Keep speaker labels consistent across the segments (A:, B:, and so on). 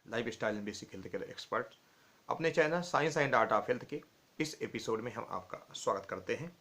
A: Life style and basic health care expert. अपने channel science and art of health के इस episode में हम आपका स्वागत करते हैं।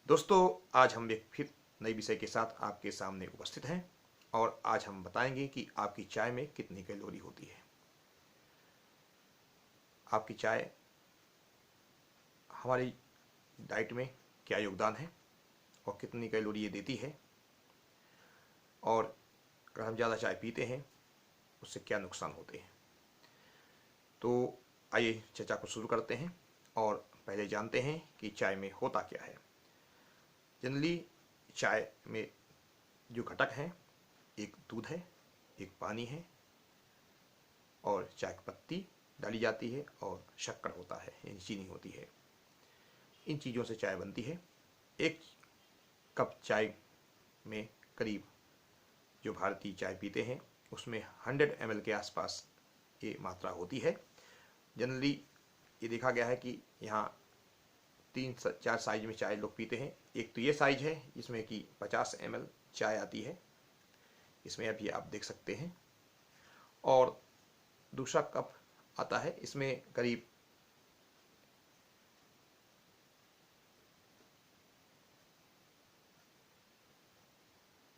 A: दोस्तों, आज हम एक फिर नई विषय के साथ आपके सामने उपस्थित हैं और आज हम बताएंगे कि आपकी चाय में कितनी कैलोरी होती है। आपकी चाय हमारी डाइट में क्या योगदान है और कितनी कैलोरी ये देती है, और अगर हम ज़्यादा चाय पीते हैं उससे क्या नुकसान होते हैं। तो आइए चर्चा को शुरू करते हैं और पहले जानते हैं कि चाय में होता क्या है। जनरली चाय में जो घटक हैं, एक दूध है, एक पानी है और चाय की पत्ती डाली जाती है और शक्कर होता है यानी चीनी होती है। इन चीज़ों से चाय बनती है। एक कप चाय में करीब जो भारतीय चाय पीते हैं उसमें 100 ml के आसपास ये मात्रा होती है। जनरली ये देखा गया है कि यहाँ 3-4 साइज में चाय लोग पीते हैं। एक तो ये साइज है जिसमें कि 50 ml चाय आती है, इसमें अभी आप देख सकते हैं, और दूसरा कप आता है, इसमें करीब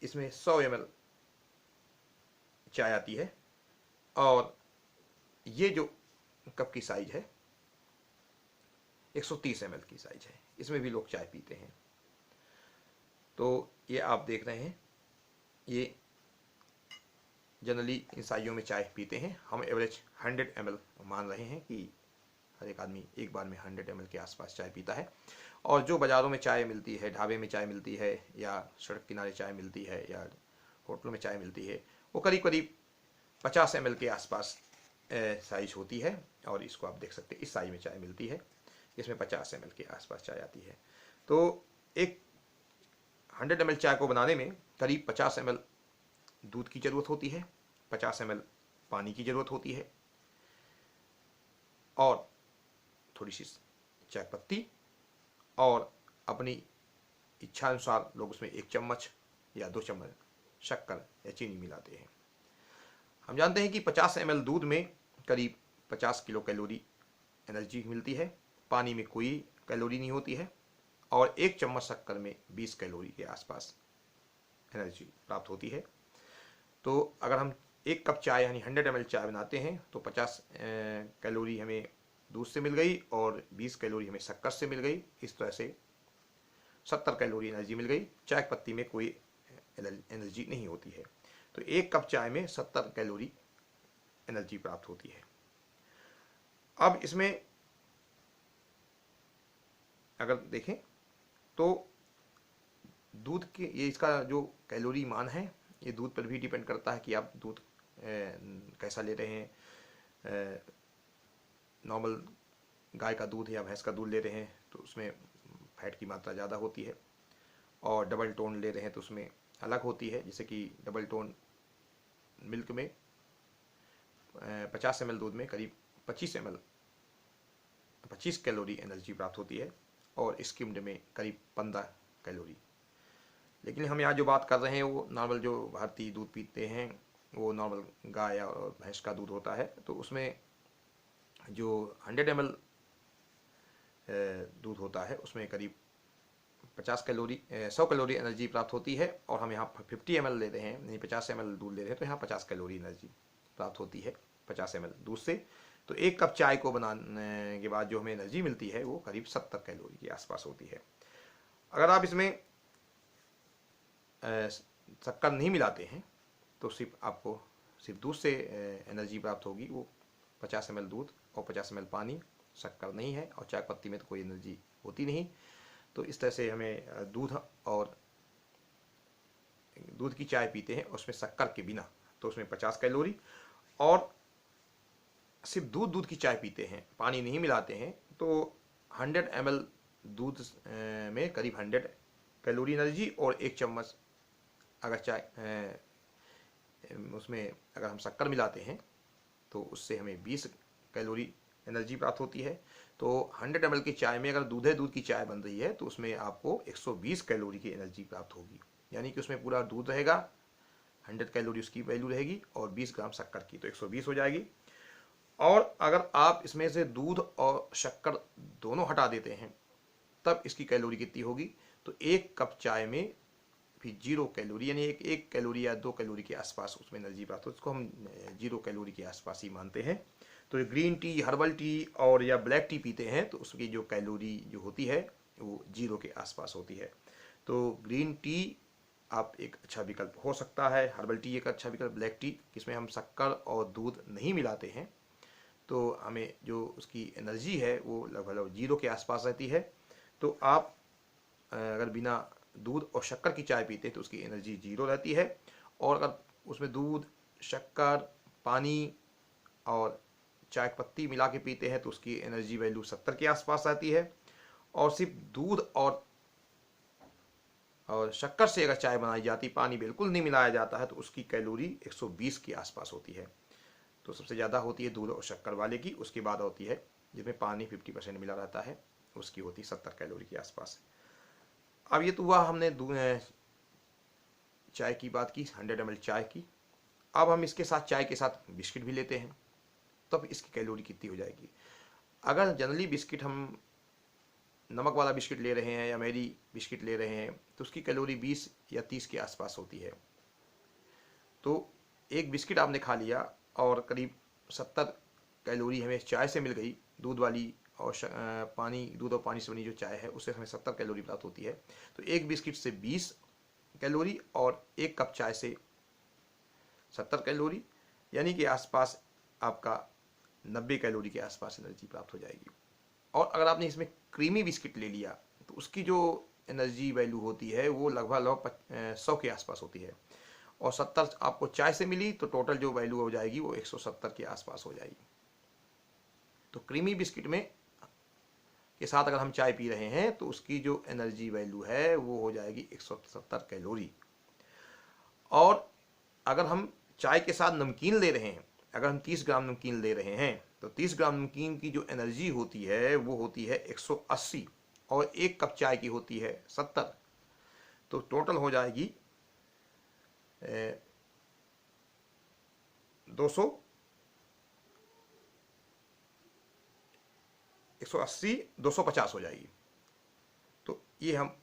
A: इसमें 100 ml चाय आती है, और ये जो कप की साइज है 130 ml की साइज है, इसमें भी लोग चाय पीते हैं। तो ये आप देख रहे हैं, ये जनरली इन साइजों में चाय पीते हैं। हम एवरेज 100 ml मान रहे हैं कि हर एक आदमी एक बार में 100 ml के आसपास चाय पीता है। और जो बाज़ारों में चाय मिलती है, ढाबे में चाय मिलती है या सड़क किनारे चाय मिलती है या होटलों में चाय मिलती है, वो करीब करीब 50 ml के आसपास साइज होती है। और इसको आप देख सकते हैं, इस साइज में चाय मिलती है, इसमें 50 ml के आसपास चाय आती है। तो एक 100 ml चाय को बनाने में करीब 50 ml दूध की ज़रूरत होती है, 50 ml पानी की ज़रूरत होती है, और थोड़ी सी चाय पत्ती, और अपनी इच्छा अनुसार लोग उसमें 1 चम्मच या 2 चम्मच शक्कर या चीनी मिलाते हैं। हम जानते हैं कि 50 ml दूध में करीब 50 किलो कैलोरी एनर्जी मिलती है, पानी में कोई कैलोरी नहीं होती है, और 1 चम्मच शक्कर में 20 कैलोरी के आसपास एनर्जी प्राप्त होती है। तो अगर हम 1 कप चाय यानी 100 ml चाय बनाते हैं तो 50 कैलोरी हमें दूध से मिल गई और 20 कैलोरी हमें शक्कर से मिल गई। इस तरह से 70 कैलोरी एनर्जी मिल गई। चाय पत्ती में कोई एनर्जी नहीं होती है। तो 1 कप चाय में 70 कैलोरी एनर्जी प्राप्त होती है। अब इसमें अगर देखें तो दूध के ये इसका जो कैलोरी मान है ये दूध पर भी डिपेंड करता है कि आप दूध कैसा ले रहे हैं। नॉर्मल गाय का दूध या भैंस का दूध ले रहे हैं तो उसमें फैट की मात्रा ज़्यादा होती है, और डबल टोन ले रहे हैं तो उसमें अलग होती है। जैसे कि डबल टोन मिल्क में 50 ml दूध में करीब 25 कैलोरी एनर्जी प्राप्त होती है, और स्किम्ड में करीब 15 कैलोरी। लेकिन हम यहाँ जो बात कर रहे हैं वो नॉर्मल जो भारतीय दूध पीते हैं वो नॉर्मल गाय और भैंस का दूध होता है। तो उसमें जो 100 ml दूध होता है उसमें करीब 100 कैलोरी एनर्जी प्राप्त होती है, और हम यहाँ 50 ml ले रहे हैं, नहीं 50 ml दूध ले रहे हैं तो यहाँ 50 कैलोरी एनर्जी प्राप्त होती है 50 ml दूध से। तो 1 कप चाय को बनाने के बाद जो हमें एनर्जी मिलती है वो करीब 70 कैलोरी के आसपास होती है। अगर आप इसमें शक्कर नहीं मिलाते हैं तो आपको सिर्फ दूध से एनर्जी प्राप्त होगी, वो 50 ml दूध और 50 ml पानी, शक्कर नहीं है, और चाय पत्ती में तो कोई एनर्जी होती नहीं। तो इस तरह से हमें दूध की चाय पीते हैं उसमें शक्कर के बिना तो उसमें 50 कैलोरी, और सिर्फ दूध की चाय पीते हैं, पानी नहीं मिलाते हैं, तो 100 ml दूध में करीब 100 कैलोरी एनर्जी, और 1 चम्मच अगर चाय उसमें अगर हम शक्कर मिलाते हैं तो उससे हमें 20 कैलोरी एनर्जी प्राप्त होती है। तो 100 ml की चाय में अगर दूध की चाय बन रही है तो उसमें आपको 120 कैलोरी की एनर्जी प्राप्त होगी, यानी कि उसमें पूरा दूध रहेगा, 100 कैलोरी उसकी वैल्यू रहेगी, और 20 ग्राम शक्कर की, तो 120 हो जाएगी। और अगर आप इसमें से दूध और शक्कर दोनों हटा देते हैं तब इसकी कैलोरी कितनी होगी, तो 1 कप चाय में भी 0 कैलोरी, यानी एक कैलोरी या 2 कैलोरी के आसपास उसमें एनर्जी प्राप्त हो, उसको हम 0 कैलोरी के आसपास ही मानते हैं। तो ग्रीन टी, हर्बल टी और या ब्लैक टी पीते हैं तो उसकी जो कैलोरी जो होती है वो 0 के आसपास होती है। तो ग्रीन टी आप एक अच्छा विकल्प हो सकता है, हर्बल टी एक अच्छा विकल्प, ब्लैक टी जिसमें हम शक्कर और दूध नहीं मिलाते हैं, तो हमें जो उसकी एनर्जी है वो लगभग 0 के आसपास रहती है। तो आप अगर बिना दूध और शक्कर की चाय पीते हैं तो उसकी एनर्जी 0 रहती है, और अगर उसमें दूध, शक्कर, पानी और चाय पत्ती मिला के पीते हैं तो उसकी एनर्जी वैल्यू 70 के आसपास रहती है। और सिर्फ दूध और शक्कर से अगर चाय बनाई जाती, पानी बिल्कुल नहीं मिलाया जाता है, तो उसकी कैलोरी 120 के आसपास होती है। तो सबसे ज़्यादा होती है दूध और शक्कर वाले की, उसके बाद होती है जिसमें पानी 50% मिला रहता है, उसकी होती है 70 कैलोरी के आसपास। अब ये तो हुआ हमने चाय की बात की, 100 ml चाय की। अब हम इसके साथ, चाय के साथ बिस्किट भी लेते हैं, तब इसकी कैलोरी कितनी हो जाएगी। अगर जनरली बिस्किट हम नमक वाला बिस्किट ले रहे हैं या मैरी बिस्किट ले रहे हैं तो उसकी कैलोरी 20 या 30 के आसपास होती है। तो एक बिस्किट आपने खा लिया और करीब 70 कैलोरी हमें चाय से मिल गई, दूध वाली और पानी, दूध और पानी से बनी जो चाय है उससे हमें 70 कैलोरी प्राप्त होती है। तो एक बिस्किट से 20 कैलोरी और 1 कप चाय से 70 कैलोरी, यानी कि आसपास आपका 90 कैलोरी के आसपास एनर्जी प्राप्त हो जाएगी। और अगर आपने इसमें क्रीमी बिस्किट ले लिया तो उसकी जो एनर्जी वैल्यू होती है वो लगभग 100 के आसपास होती है, और 70 आपको चाय से मिली तो टोटल जो वैल्यू हो जाएगी वो 170 के आसपास हो जाएगी। तो क्रीमी बिस्किट में के साथ अगर हम चाय पी रहे हैं तो उसकी जो एनर्जी वैल्यू है वो हो जाएगी 170 कैलोरी। और अगर हम चाय के साथ नमकीन ले रहे हैं, अगर हम 30 ग्राम नमकीन ले रहे हैं तो 30 ग्राम नमकीन की जो एनर्जी होती है वो होती है 180, और 1 कप चाय की होती है 70। तो टोटल हो जाएगी 200, 180, 250 हो जाएगी। तो ये हम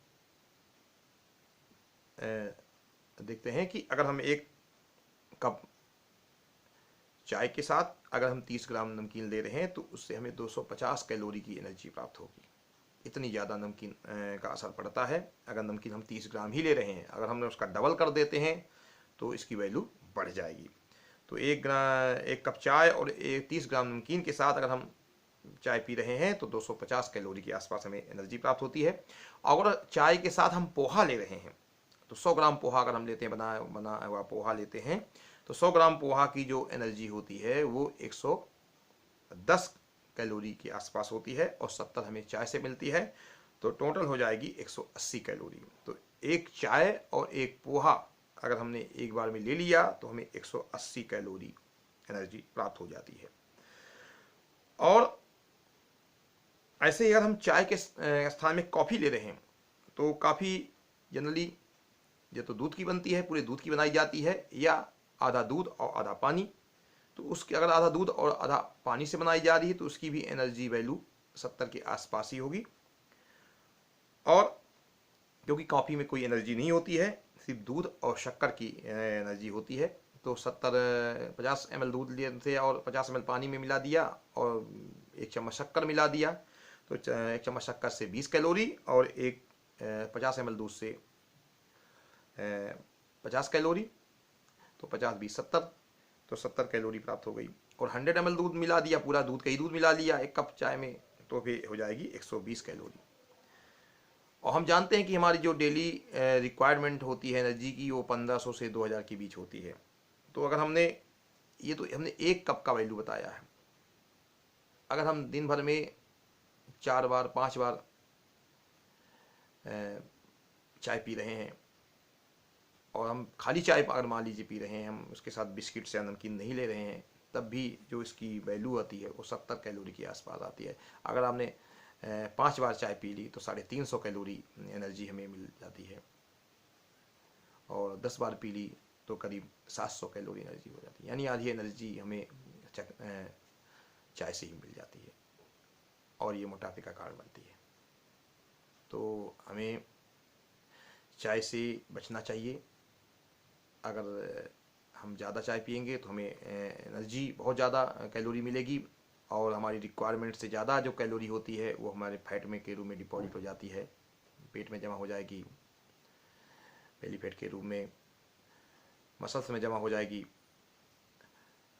A: देखते हैं कि अगर हम 1 कप चाय के साथ अगर हम 30 ग्राम नमकीन ले रहे हैं तो उससे हमें 250 कैलोरी की एनर्जी प्राप्त होगी। इतनी ज़्यादा नमकीन का असर पड़ता है अगर नमकीन हम 30 ग्राम ही ले रहे हैं। अगर हमने उसका डबल कर देते हैं तो इसकी वैल्यू बढ़ जाएगी। तो 1 कप चाय और 30 ग्राम नमकीन के साथ अगर हम चाय पी रहे हैं तो 250 कैलोरी के आसपास हमें एनर्जी प्राप्त होती है। अगर चाय के साथ हम पोहा ले रहे हैं तो 100 ग्राम पोहा अगर हम लेते हैं, बना हुआ पोहा लेते हैं, तो 100 ग्राम पोहा की जो एनर्जी होती है वो 110 कैलोरी के आसपास होती है, और 70 हमें चाय से मिलती है, तो टोटल हो जाएगी 180 कैलोरी। तो एक चाय और एक पोहा अगर हमने एक बार में ले लिया तो हमें 180 कैलोरी एनर्जी प्राप्त हो जाती है। और ऐसे ही अगर हम चाय के स्थान में कॉफ़ी ले रहे हैं तो कॉफ़ी जनरली या तो दूध की बनती है, पूरे दूध की बनाई जाती है, या आधा दूध और आधा पानी। तो उसके अगर आधा दूध और आधा पानी से बनाई जा रही है तो उसकी भी एनर्जी वैल्यू 70 के आसपास ही होगी। और क्योंकि कॉफ़ी में कोई एनर्जी नहीं होती है, सिर्फ दूध और शक्कर की एनर्जी होती है, तो 50 ml दूध लिए थे और 50 ml पानी में मिला दिया और 1 चम्मच शक्कर मिला दिया, तो 1 चम्मच शक्कर से 20 कैलोरी और 50 ml दूध से 50 कैलोरी, तो 50 20 70, तो 70 कैलोरी प्राप्त हो गई। और 100 ml दूध मिला दिया, पूरा दूध का ही दूध मिला लिया 1 कप चाय में, तो फिर हो जाएगी 120 कैलोरी। और हम जानते हैं कि हमारी जो डेली रिक्वायरमेंट होती है एनर्जी की वो 1500 से 2000 के बीच होती है। तो अगर हमने 1 कप का वैल्यू बताया है, अगर हम दिन भर में 4 बार 5 बार चाय पी रहे हैं और हम खाली चाय अगर मान लीजिए पी रहे हैं, हम उसके साथ बिस्किट या नमकीन नहीं ले रहे हैं, तब भी जो इसकी वैल्यू आती है वो 70 कैलोरी के आसपास आती है। अगर आपने 5 बार चाय पी ली तो 350 कैलोरी एनर्जी हमें मिल जाती है, और 10 बार पी ली तो करीब 700 कैलोरी एनर्जी हो जाती है, यानी आधी एनर्जी हमें चाय से ही मिल जाती है और ये मोटापे का कारण बनती है। तो हमें चाय से बचना चाहिए। अगर हम ज़्यादा चाय पिएंगे तो हमें एनर्जी बहुत ज़्यादा कैलोरी मिलेगी और हमारी रिक्वायरमेंट से ज़्यादा जो कैलोरी होती है वो हमारे फैट में के रूप में डिपॉजिट हो जाती है, पेट में जमा हो जाएगी, बेली फैट के रूप में मसल्स में जमा हो जाएगी।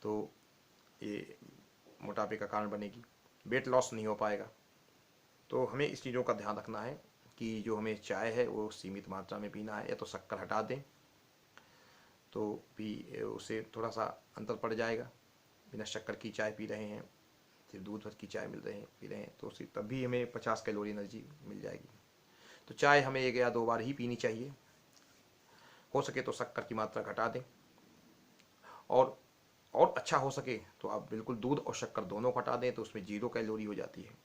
A: तो ये मोटापे का कारण बनेगी, वेट लॉस नहीं हो पाएगा। तो हमें इस चीज़ों का ध्यान रखना है कि जो हमें चाय है वो सीमित मात्रा में पीना है, या तो शक्कर हटा दें तो भी उससे थोड़ा सा अंतर पड़ जाएगा। बिना शक्कर की चाय पी रहे हैं, सिर्फ दूध भर की चाय पी रहे हैं तो उससे तब भी हमें 50 कैलोरी एनर्जी मिल जाएगी। तो चाय हमें 1 या 2 बार ही पीनी चाहिए। हो सके तो शक्कर की मात्रा घटा दें, और अच्छा हो सके तो आप बिल्कुल दूध और शक्कर दोनों को हटा दें, तो उसमें 0 कैलोरी हो जाती है,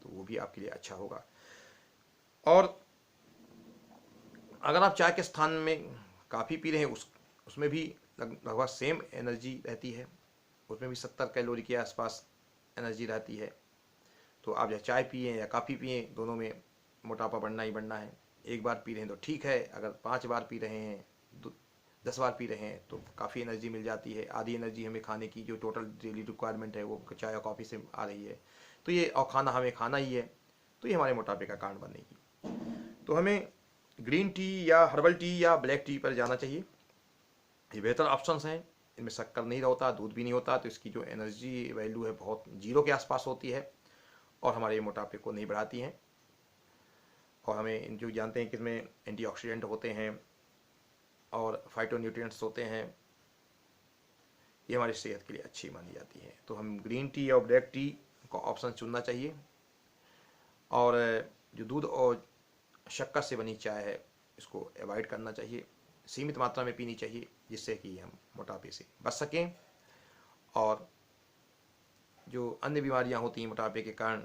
A: तो वो भी आपके लिए अच्छा होगा। और अगर आप चाय के स्थान में काफ़ी पी रहे हैं उसमें भी लगभग सेम एनर्जी रहती है, उसमें भी 70 कैलोरी के आसपास एनर्जी रहती है। तो आप या चाय पिए या काफ़ी पिए, दोनों में मोटापा बढ़ना ही बढ़ना है। 1 बार पी रहे हैं तो ठीक है, अगर 5 बार पी रहे हैं, 10 बार पी रहे हैं तो काफ़ी एनर्जी मिल जाती है। आधी एनर्जी हमें खाने की जो टोटल डेली रिक्वायरमेंट है वो चाय और कॉफ़ी से आ रही है। तो ये और खाना हमें खाना ही है, तो ये हमारे मोटापे का कारण बनेगी। तो हमें ग्रीन टी या हर्बल टी या ब्लैक टी पर जाना चाहिए। ये बेहतर ऑप्शंस हैं, इनमें शक्कर नहीं होता, दूध भी नहीं होता, तो इसकी जो एनर्जी वैल्यू है बहुत 0 के आसपास होती है और हमारे मोटापे को नहीं बढ़ाती हैं। और हमें जो जानते हैं कि इसमें एंटीऑक्सीडेंट होते हैं और फाइटोन्यूट्रिएंट्स होते हैं, ये हमारी सेहत के लिए अच्छी मानी जाती है। तो हम ग्रीन टी और ब्लैक टी का ऑप्शन चुनना चाहिए। और जो दूध और शक्कर से बनी चाय है इसको अवॉइड करना चाहिए, सीमित मात्रा में पीनी चाहिए, जिससे कि हम मोटापे से बच सकें और जो अन्य बीमारियां होती हैं मोटापे के कारण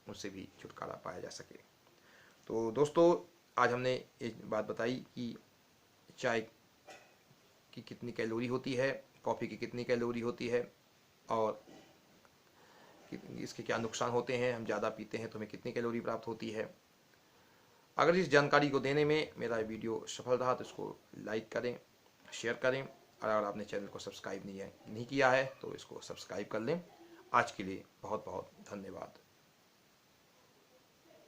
A: उससे भी छुटकारा पाया जा सके। तो दोस्तों, आज हमने एक बात बताई कि चाय की कितनी कैलोरी होती है, कॉफ़ी की कितनी कैलोरी होती है और इसके क्या नुकसान होते हैं, हम ज़्यादा पीते हैं तो हमें कितनी कैलोरी प्राप्त होती है। अगर इस जानकारी को देने में मेरा वीडियो सफल रहा तो इसको लाइक करें, शेयर करें, और अगर आपने चैनल को सब्सक्राइब नहीं किया है तो इसको सब्सक्राइब कर लें। आज के लिए बहुत बहुत धन्यवाद।